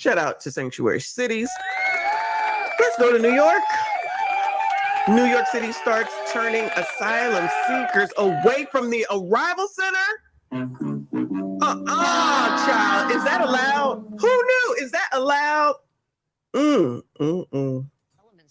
Shout out to sanctuary cities. Let's go to New York. New York City starts turning asylum seekers away from the arrival center. Child. Is that allowed? Who knew? Is that allowed?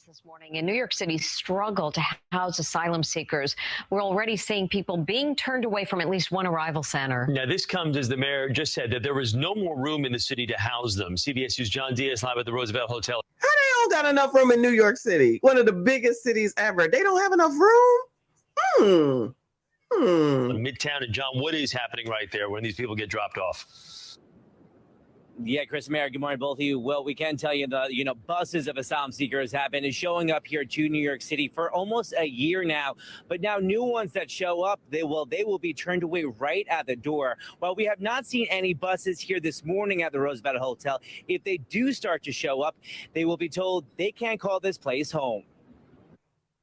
This morning in New York City struggle to house asylum seekers. We're already seeing people being turned away from at least one arrival center. Now, this comes as the mayor just said that there was no more room in the city to house them. CBS News' John Diaz live at the Roosevelt Hotel. How they don't got enough room in New York City? One of the biggest cities ever. They don't have enough room? Midtown, and John, what is happening right there when these people get dropped off? Yeah, Chris Mayer, good morning, both of you. Well, we can tell you that, buses of asylum seekers have been showing up here to New York City for almost a year now. But now new ones that show up, they will be turned away right at the door. While we have not seen any buses here this morning at the Roosevelt Hotel, if they do start to show up, they will be told they can't call this place home.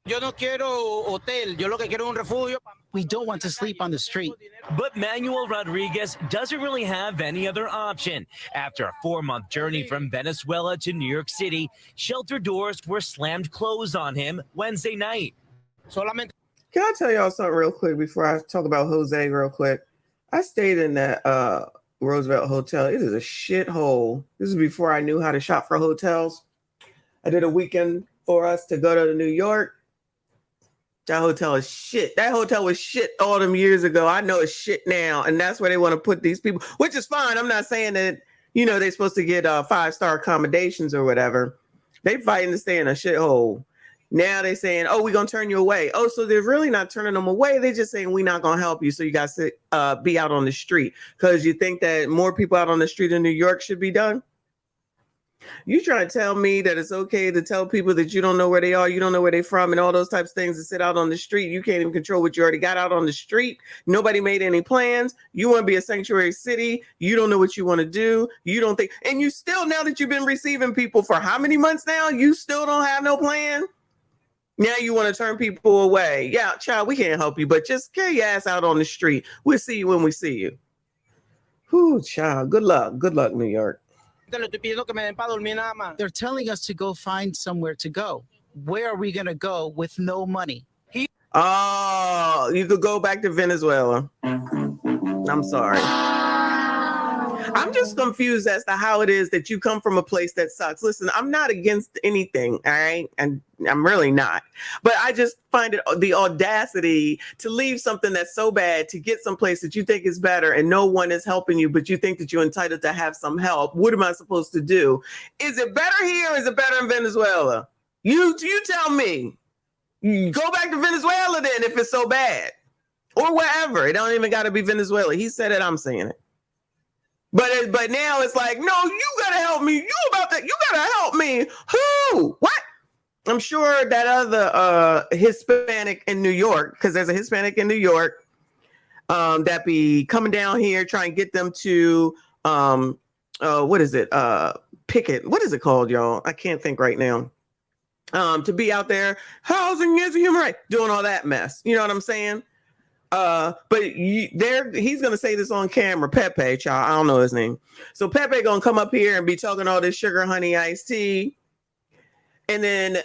Yo no quiero hotel, yo lo que quiero es un refugio. We don't want to sleep on the street. But Manuel Rodriguez doesn't really have any other option. After a 4-month journey from Venezuela to New York City, shelter doors were slammed closed on him Wednesday night. Can I tell y'all something real quick before I talk about Jose real quick? I stayed in that Roosevelt Hotel. It is a shithole. This is before I knew how to shop for hotels. I did a weekend for us to go to New York. That hotel is shit. That hotel was shit all them years ago. I know it's shit now. And that's where they want to put these people, which is fine. I'm not saying that, they're supposed to get 5-star accommodations or whatever. They fighting to stay in a shithole. Now they're saying, we're going to turn you away. So they're really not turning them away. They're just saying, we're not going to help you. So you got to be out on the street because you think that more people out on the street in New York should be done. You trying to tell me that it's okay to tell people that you don't know where they are, you don't know where they're from, and all those types of things to sit out on the street. You can't even control what you already got out on the street. Nobody made any plans. You want to be a sanctuary city. You don't know what you want to do. You don't think, and you still, now that you've been receiving people for how many months now, you still don't have no plan. Now you want to turn people away. Yeah, child, we can't help you, but just carry your ass out on the street. We'll see you when we see you. Whew, child. Good luck. Good luck, New York. They're telling us to go find somewhere to go. Where are we going to go with no money? You could go back to Venezuela. I'm sorry. I'm just confused as to how it is that you come from a place that sucks. Listen, I'm not against anything, all right? And I'm really not. But I just find it the audacity to leave something that's so bad to get someplace that you think is better and no one is helping you, but you think that you're entitled to have some help. What am I supposed to do? Is it better here or is it better in Venezuela? You tell me. Go back to Venezuela then if it's so bad. Or wherever. It don't even got to be Venezuela. He said it, I'm saying it. But now it's like, no, you gotta help me. You gotta help me. Who? What? I'm sure that other Hispanic in New York, because there's a Hispanic in New York that be coming down here trying to get them to what is it? Picket. What is it called, y'all? I can't think right now. To be out there, housing is a human right, doing all that mess. You know what I'm saying? But he's gonna say this on camera. Pepe, child, I don't know his name. So Pepe gonna come up here and be talking all this sugar honey iced tea, and then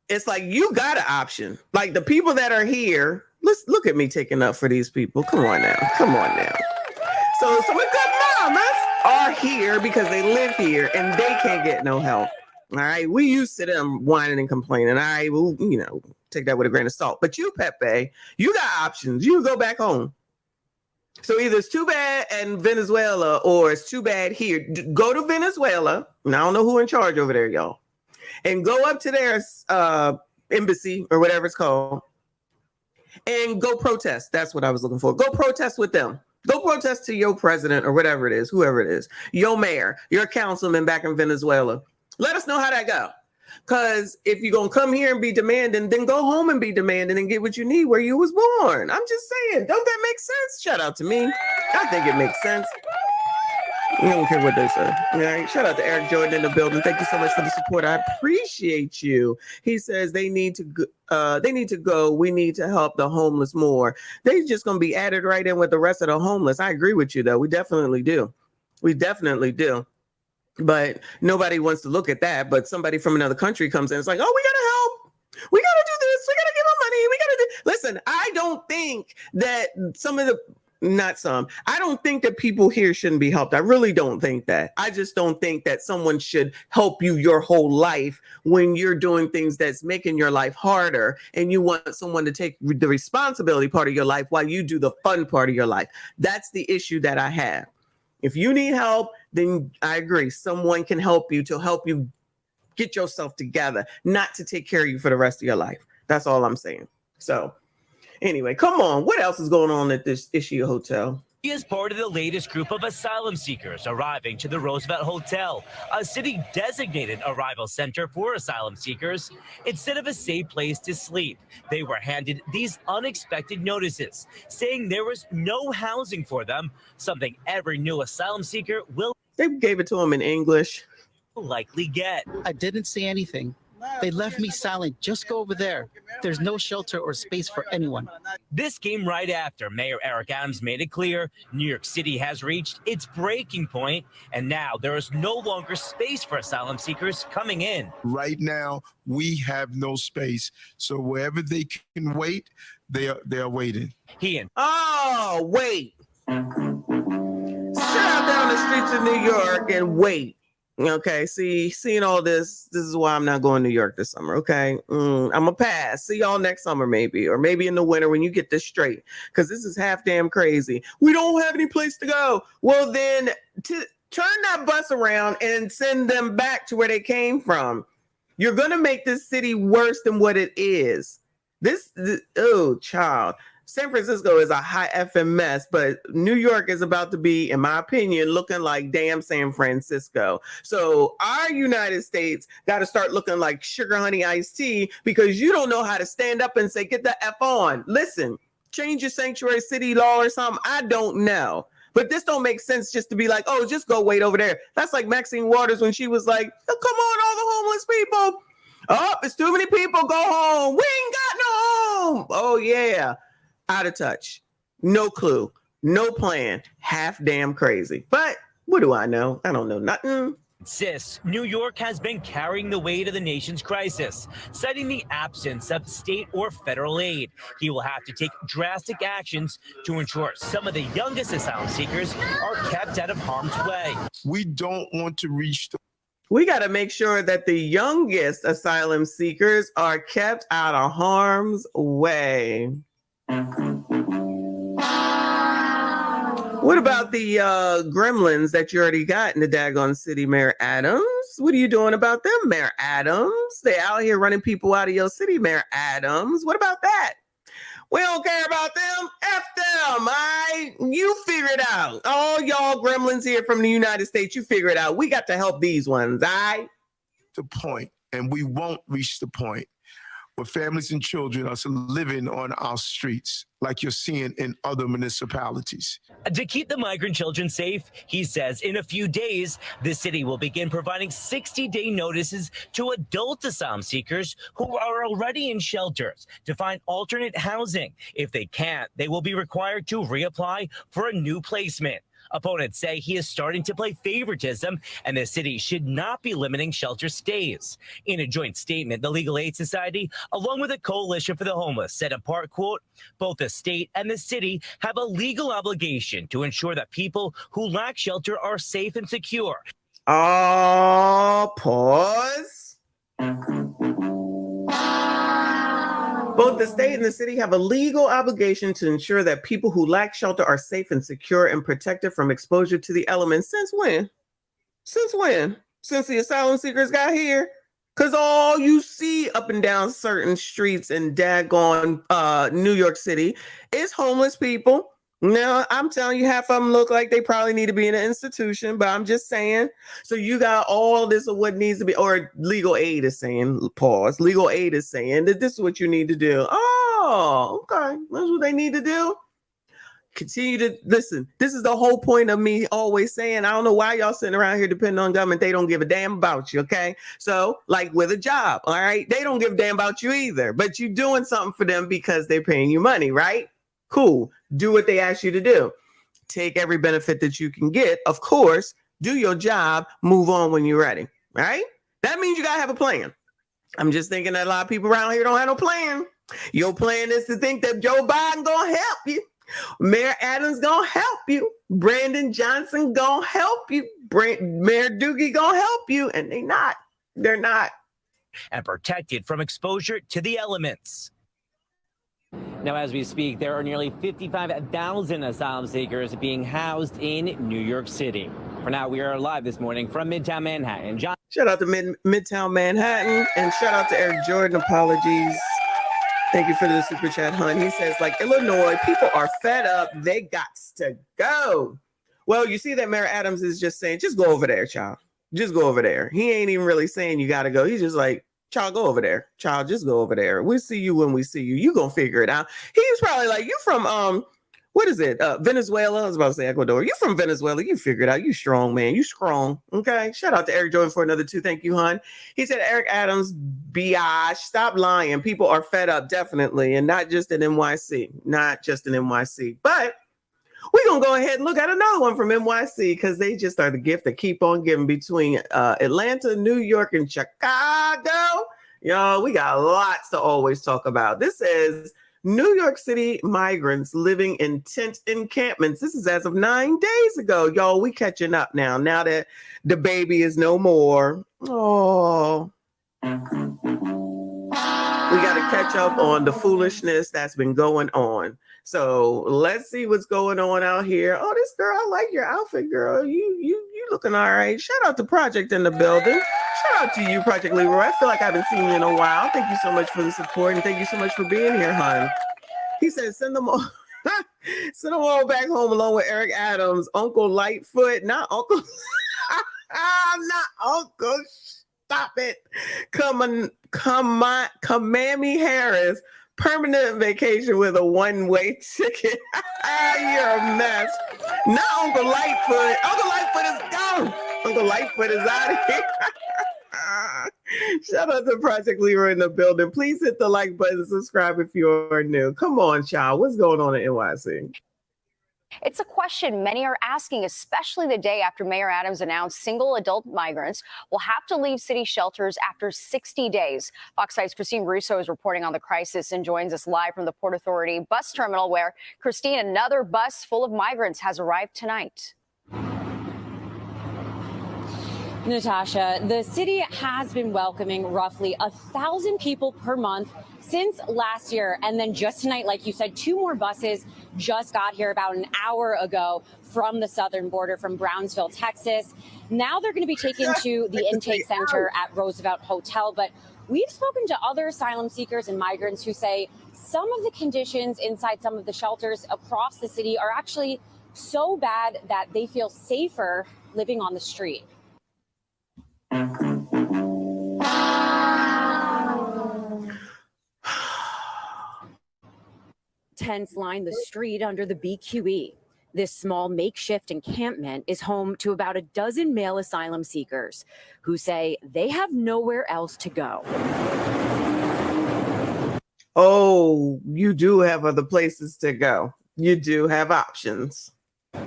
it's like you got an option. Like the people that are here, let's look at me taking up for these people. Come on now. So some of good mamas are here because they live here and they can't get no help. All right, we used to them whining and complaining. All right, well, take that with a grain of salt. But you, Pepe, you got options. You go back home. So either it's too bad in Venezuela or it's too bad here. Go to Venezuela. And I don't know who in charge over there, y'all. And go up to their embassy or whatever it's called. And go protest. That's what I was looking for. Go protest with them. Go protest to your president or whatever it is, whoever it is. Your mayor, your councilman back in Venezuela. Let us know how that go. Because if you're going to come here and be demanding, then go home and be demanding and get what you need where you was born. I'm just saying, don't that make sense? Shout out to me. I think it makes sense. I don't care what they say. All right. Shout out to Eric Jordan in the building. Thank you so much for the support. I appreciate you. He says they need to go. We need to help the homeless more. They just going to be added right in with the rest of the homeless. I agree with you, though. We definitely do. But nobody wants to look at that. But somebody from another country comes in. It's like, oh, we got to help. We got to do this. We got to give them money. We got to do. Listen, I don't think that I don't think that people here shouldn't be helped. I really don't think that. I just don't think that someone should help you your whole life when you're doing things that's making your life harder and you want someone to take the responsibility part of your life while you do the fun part of your life. That's the issue that I have. If you need help, then I agree. Someone can help you to help you get yourself together, not to take care of you for the rest of your life. That's all I'm saying. So anyway, come on. What else is going on at this issue hotel? He is part of the latest group of asylum seekers arriving to the Roosevelt Hotel, a city-designated arrival center for asylum seekers. Instead of a safe place to sleep, they were handed these unexpected notices, saying there was no housing for them, something every new asylum seeker will They gave it to them in English. likely get. I didn't say anything. They left me silent. Just go over there. There's no shelter or space for anyone. This came right after Mayor Eric Adams made it clear New York City has reached its breaking point, and now there is no longer space for asylum seekers coming in. Right now, we have no space. So wherever they can wait, they are waiting. Wait. Sit out there on the streets of New York and wait. Okay, seeing all this is why I'm not going to New York this summer. Okay, I'm gonna pass. See y'all next summer, maybe, or maybe in the winter when you get this straight, because this is half damn crazy. We don't have any place to go. Well, then turn that bus around and send them back to where they came from. You're gonna make this city worse than what it is. Oh, child. San Francisco is a high effing mess, but New York is about to be, in my opinion, looking like damn San Francisco. So our United States got to start looking like sugar honey iced tea, because you don't know how to stand up and say, get the F on. Listen, change your sanctuary city law or something. I don't know. But this don't make sense just to be like, oh, just go wait over there. That's like Maxine Waters when she was like, oh, come on, all the homeless people. Oh, it's too many people. Go home. We ain't got no home. Oh, yeah. Out of touch. No clue. No plan. Half damn crazy. But what do I know? I don't know nothing. Insists New York has been carrying the weight of the nation's crisis, citing the absence of state or federal aid. He will have to take drastic actions to ensure some of the youngest asylum seekers are kept out of harm's way. We don't want to reach the We got to make sure that the youngest asylum seekers are kept out of harm's way. What about the gremlins that you already got in the daggone city, Mayor Adams? What are you doing about them, Mayor Adams? They out here running people out of your city, Mayor Adams. What about that? We don't care about them. F them, all right? You figure it out. All y'all gremlins here from the United States, you figure it out. We got to help these ones, all right? The point, and we won't reach the point where families and children are living on our streets like you're seeing in other municipalities. To keep the migrant children safe, he says in a few days, the city will begin providing 60-day notices to adult asylum seekers who are already in shelters to find alternate housing. If they can't, they will be required to reapply for a new placement. Opponents say he is starting to play favoritism and the city should not be limiting shelter stays. In a joint statement, the Legal Aid Society, along with a coalition for the homeless, said in part, quote, both the state and the city have a legal obligation to ensure that people who lack shelter are safe and secure. Pause. Both the state and the city have a legal obligation to ensure that people who lack shelter are safe and secure and protected from exposure to the elements. Since when? Since when? Since the asylum seekers got here? Because all you see up and down certain streets in daggone New York City is homeless people. Now, I'm telling you, half of them look like they probably need to be in an institution, but I'm just saying. So you got all this of what needs to be, or legal aid is saying, pause, legal aid is saying that this is what you need to do. Oh, okay. That's what they need to do. Continue to listen. This is the whole point of me always saying, I don't know why y'all sitting around here depending on government. They don't give a damn about you, okay? So like with a job, all right? They don't give a damn about you either, but you're doing something for them because they're paying you money, right? Cool. Do what they ask you to do. Take every benefit that you can get, of course, do your job, move on when you're ready, right? That means you got to have a plan. I'm just thinking that a lot of people around here don't have no plan. Your plan is to think that Joe Biden going to help you. Mayor Adams going to help you. Brandon Johnson going to help you. Mayor Doogie going to help you. And they're not. They're not. And protected from exposure to the elements. Now, as we speak, there are nearly 55,000 asylum seekers being housed in New York City. For now, we are live this morning from Midtown Manhattan. John. Shout out to Midtown Manhattan, and shout out to Eric Jordan. Apologies. Thank you for the super chat, hun. He says, like Illinois, people are fed up. They got to go. Well, you see that Mayor Adams is just saying, just go over there, child. Just go over there. He ain't even really saying you got to go. He's just like, child, go over there. Child, just go over there. We'll see you when we see you. You gonna figure it out. He's probably like, you from what is it? Venezuela. I was about to say Ecuador. You from Venezuela. You figure it out. You strong, man. You strong. Okay. Shout out to Eric Jordan for another 2. Thank you, hon. He said, Eric Adams, biatch. Stop lying. People are fed up, definitely. And not just in NYC. Not just in NYC. But we're going to go ahead and look at another one from NYC because they just are the gift that keep on giving between Atlanta, New York, and Chicago. Y'all, we got lots to always talk about. This is New York City migrants living in tent encampments. This is as of 9 days ago. Y'all, we catching up now that the baby is no more. Oh, we got to catch up on the foolishness that's been going on. So let's see what's going on out here. Oh, this girl, I like your outfit, girl. You looking all right. Shout out to Project in the building. Shout out to you, Project Leroy. I feel like I haven't seen you in a while. Thank you so much for the support, and thank you so much for being here, hon. He said, send them all back home along with Eric Adams, Uncle Lightfoot, not Uncle, not Uncle. Stop it. Kamami Harris. Permanent vacation with a one-way ticket. You're a mess. Not Uncle Lightfoot. Uncle Lightfoot is gone. Uncle Lightfoot is out of here. Shout out to Project Leroy in the building. Please hit the like button, subscribe if you're new. Come on, child. What's going on in NYC? It's a question many are asking, especially the day after Mayor Adams announced single adult migrants will have to leave city shelters after 60 days. Fox 5's Christine Russo is reporting on the crisis and joins us live from the Port Authority bus terminal where, Christine, another bus full of migrants has arrived tonight. Natasha, the city has been welcoming roughly 1,000 people per month since last year. And then just tonight, like you said, 2 more buses just got here about an hour ago from the southern border from Brownsville, Texas. Now they're going to be taken to the intake center at Roosevelt Hotel. But we've spoken to other asylum seekers and migrants who say some of the conditions inside some of the shelters across the city are actually so bad that they feel safer living on the street. Tents line the street under the BQE. This small makeshift encampment is home to about a dozen male asylum seekers who say they have nowhere else to go. Oh, you do have other places to go. You do have options.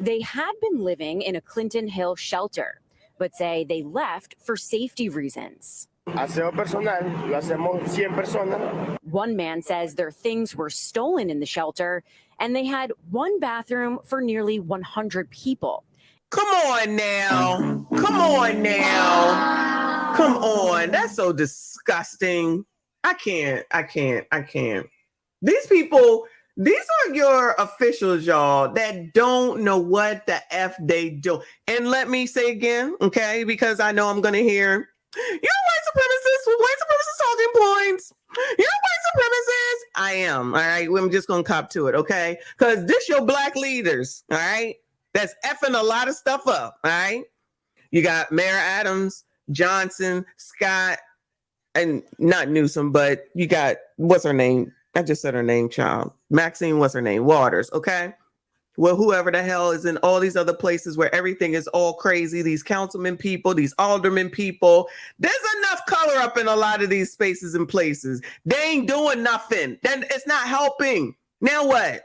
They had been living in a Clinton Hill shelter, but say they left for safety reasons. Aseo personal, lo hacemos 100 personas. One man says their things were stolen in the shelter and they had one bathroom for nearly 100 people. Come on now. Come on now. Come on. That's so disgusting. I can't. These people, these are your officials, y'all, that don't know what the F they do. And let me say again, okay, because I know I'm going to hear, you're white supremacists with white supremacist talking points. You're white supremacists. I am. All right. I'm just going to cop to it. Okay. Because this your black leaders. All right. That's effing a lot of stuff up. All right. You got Mayor Adams, Johnson, Scott, and not Newsom, but you got, what's her name? I just said her name, child. Maxine, what's her name? Waters. Okay. Well, whoever the hell is in all these other places where everything is all crazy, these councilmen people, these aldermen people, there's enough color up in a lot of these spaces and places. They ain't doing nothing. Then it's not helping. Now what?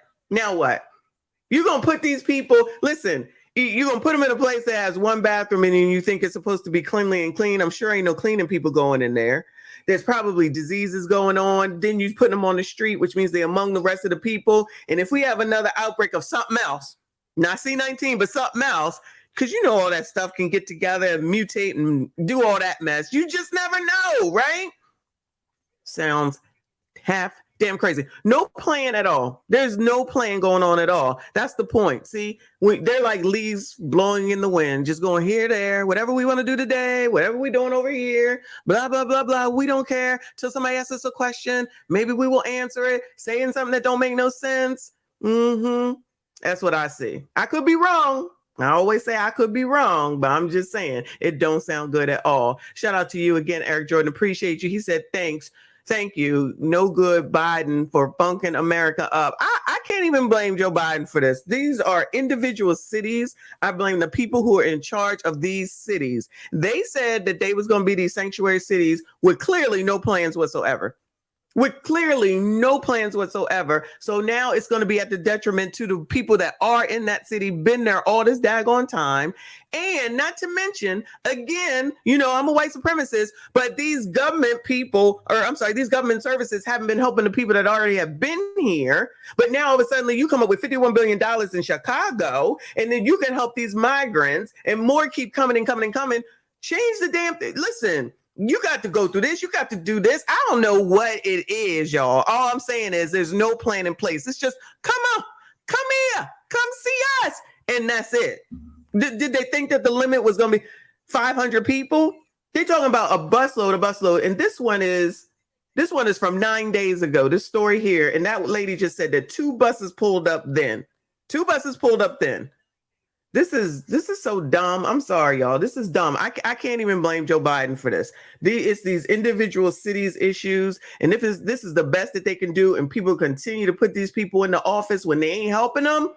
You're going to put these people, listen, You're going to put them in a place that has one bathroom and you think it's supposed to be cleanly and clean. I'm sure ain't no cleaning people going in there. There's probably diseases going on. Then you put them on the street, which means they're among the rest of the people. And if we have another outbreak of something else, not C-19, but something else, because you know all that stuff can get together and mutate and do all that mess. You just never know, right? Sounds half damn crazy. No plan at all. There's no plan going on at all. That's the point. See, they're like leaves blowing in the wind, just going here, there, whatever we want to do today, whatever we're doing over here, blah, blah, blah, blah. We don't care till somebody asks us a question. Maybe we will answer it, saying something that don't make no sense. That's what I see. I could be wrong. I always say I could be wrong, but I'm just saying it don't sound good at all. Shout out to you again, Eric Jordan. Appreciate you. He said, thanks. Thank you. No good Biden for bunking America up. I can't even blame Joe Biden for this. These are individual cities. I blame the people who are in charge of these cities. They said that they was going to be these sanctuary cities with clearly no plans whatsoever. So now it's going to be at the detriment to the people that are in that city, been there all this daggone time. And not to mention, again, you know, I'm a white supremacist, but these government people, these government services haven't been helping the people that already have been here. But now all of a sudden you come up with $51 billion in Chicago, and then you can help these migrants and more keep coming and coming and coming. Change the damn thing. Listen. You got to go through this. You got to do this. I don't know what it is, y'all. All I'm saying is there's no plan in place. It's just, come on, come here, come see us. And that's it. Did they think that the limit was going to be 500 people? They're talking about a busload. And this one is from 9 days ago, this story here. And that lady just said that 2 buses pulled up then. This is so dumb. I'm sorry, y'all. This is dumb. I can't even blame Joe Biden for this. It's these individual cities issues. And if this is the best that they can do and people continue to put these people in the office when they ain't helping them,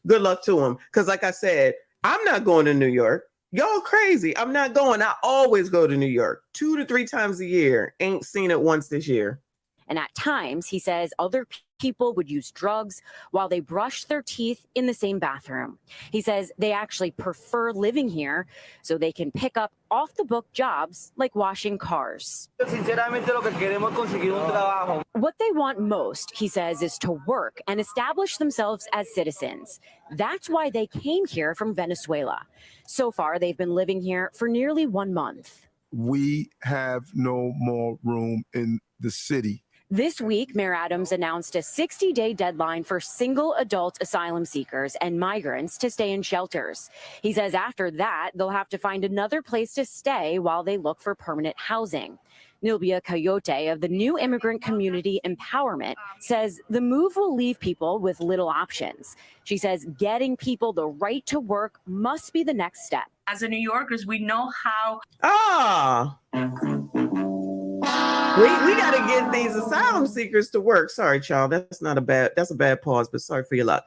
good luck to them. Because like I said, I'm not going to New York. Y'all crazy. I'm not going. I always go to New York 2 to 3 times a year. Ain't seen it once this year. And at times, he says other people would use drugs while they brush their teeth in the same bathroom. He says they actually prefer living here so they can pick up off-the-book jobs like washing cars. What they want most, he says, is to work and establish themselves as citizens. That's why they came here from Venezuela. So far, they've been living here for nearly 1 month. We have no more room in the city. This week, Mayor Adams announced a 60-day deadline for single adult asylum seekers and migrants to stay in shelters. He says after that, they'll have to find another place to stay while they look for permanent housing. Nilbia Coyote of the New Immigrant Community Empowerment says the move will leave people with little options. She says getting people the right to work must be the next step. As a New Yorkers, we know how. We got to get these asylum seekers to work. Sorry, child. That's a bad pause, but sorry for your luck.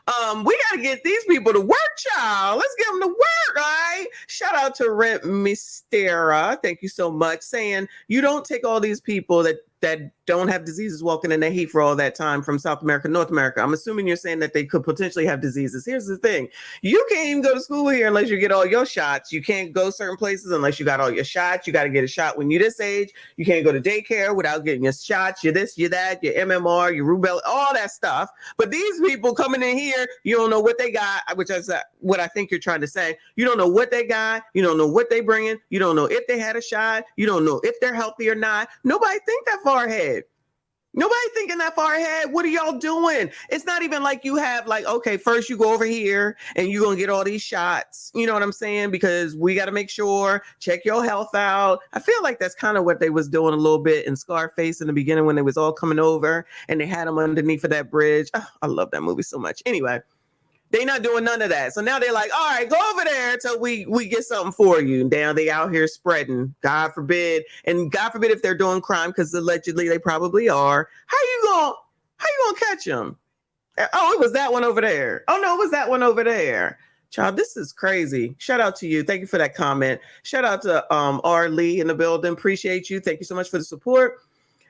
We got to get these people to work, child. Let's get them to work, all right? Shout out to Rent Mystera. Thank you so much. Saying you don't take all these people that don't have diseases walking in the heat for all that time from South America, North America. I'm assuming you're saying that they could potentially have diseases. Here's the thing. You can't even go to school here unless you get all your shots. You can't go certain places unless you got all your shots. You got to get a shot when you're this age. You can't go to daycare without getting your shots, your this, your that, your MMR, your rubella, all that stuff. But these people coming in here, you don't know what they got, which is what I think you're trying to say. You don't know what they got. You don't know what they bringing. You don't know if they had a shot. You don't know if they're healthy or not. Nobody think that far ahead. Nobody thinking that far ahead. What are y'all doing? It's not even like you have like, okay, first you go over here and you're going to get all these shots. You know what I'm saying? Because we got to make sure, check your health out. I feel like that's kind of what they was doing a little bit in Scarface in the beginning when they was all coming over and they had them underneath of that bridge. Oh, I love that movie so much. Anyway, they not doing none of that. So now they're like, all right, go over there until we get something for you. And now they out here spreading, God forbid. And God forbid if they're doing crime, because allegedly they probably are. How you gonna catch them? Oh, it was that one over there. Oh no, it was that one over there. Child, this is crazy. Shout out to you. Thank you for that comment. Shout out to R. Lee in the building. Appreciate you. Thank you so much for the support.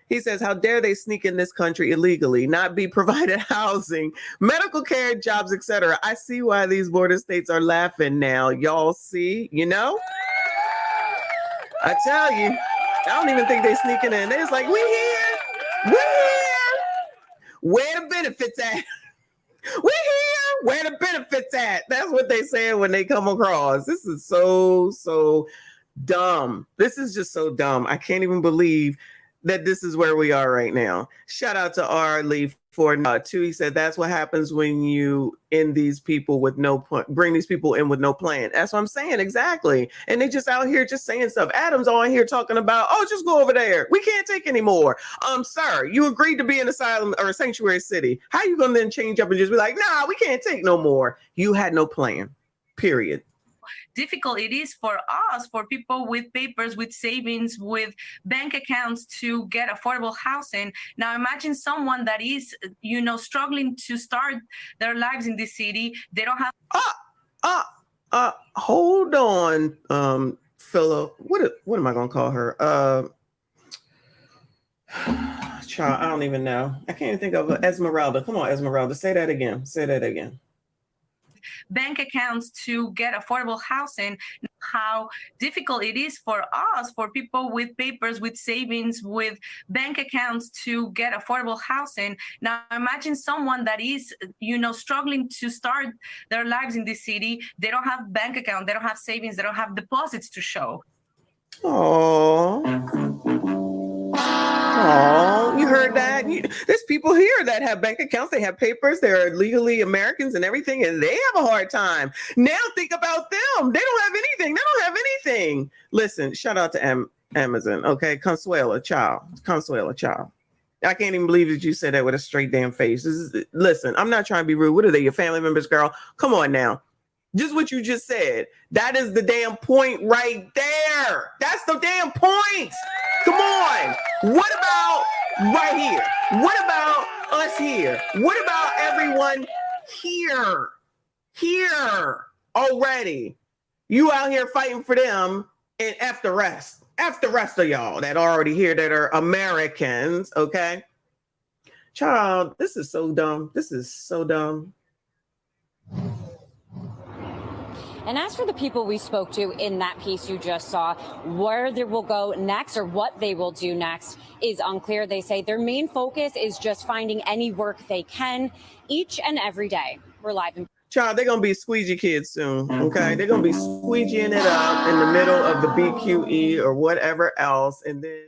He says, how dare they sneak in this country illegally, not be provided housing, medical care, jobs, etc. I see why these border states are laughing now. Y'all see, you know? I tell you, I don't even think they sneaking in. They're just like, we here. We here. Where the benefits at? We here. Where the benefits at? That's what they say when they come across. This is so dumb. This is just so dumb. I can't even believe that this is where we are right now. Shout out to R. Lee for two. He said that's what happens when you bring these people in with no plan. That's what I'm saying, exactly. And they just out here just saying stuff. Adam's on here talking about, oh, just go over there. We can't take anymore. Sir, you agreed to be an asylum or a sanctuary city. How you gonna then change up and just be like, nah, we can't take no more? You had no plan. Period. Difficult it is for us, for people with papers, with savings, with bank accounts to get affordable housing. Now imagine someone that is, struggling to start their lives in this city. They don't have. Hold on, Philip. What am I gonna call her? Child, I don't even know. I can't even think of Esmeralda. Come on, Esmeralda. Say that again. Say that again. Bank accounts to get affordable housing, how difficult it is for us, for people with papers, with savings, with bank accounts to get affordable housing. Now imagine someone that is, struggling to start their lives in this city. They don't have bank account, they don't have savings, they don't have deposits to show. Oh, you heard that? There's people here that have bank accounts, they have papers, they're legally Americans and everything, and they have a hard time. Now think about them. They don't have anything. Listen, shout out to Amazon, okay? Consuela, child. I can't even believe that you said that with a straight damn face. Listen, I'm not trying to be rude. What are they, your family members, girl? Come on now. Just what you just said. That is the damn point right there. That's the damn point. Come on. What about right here? What about us here? What about everyone here? Here already. You out here fighting for them and F the rest. F the rest of y'all that are already here that are Americans, okay? Child, this is so dumb. This is so dumb. And as for the people we spoke to in that piece you just saw, where they will go next or what they will do next is unclear. They say their main focus is just finding any work they can each and every day. We're live in. Child, they're going to be squeegee kids soon, okay? They're going to be squeegeeing it up in the middle of the BQE or whatever else. And then...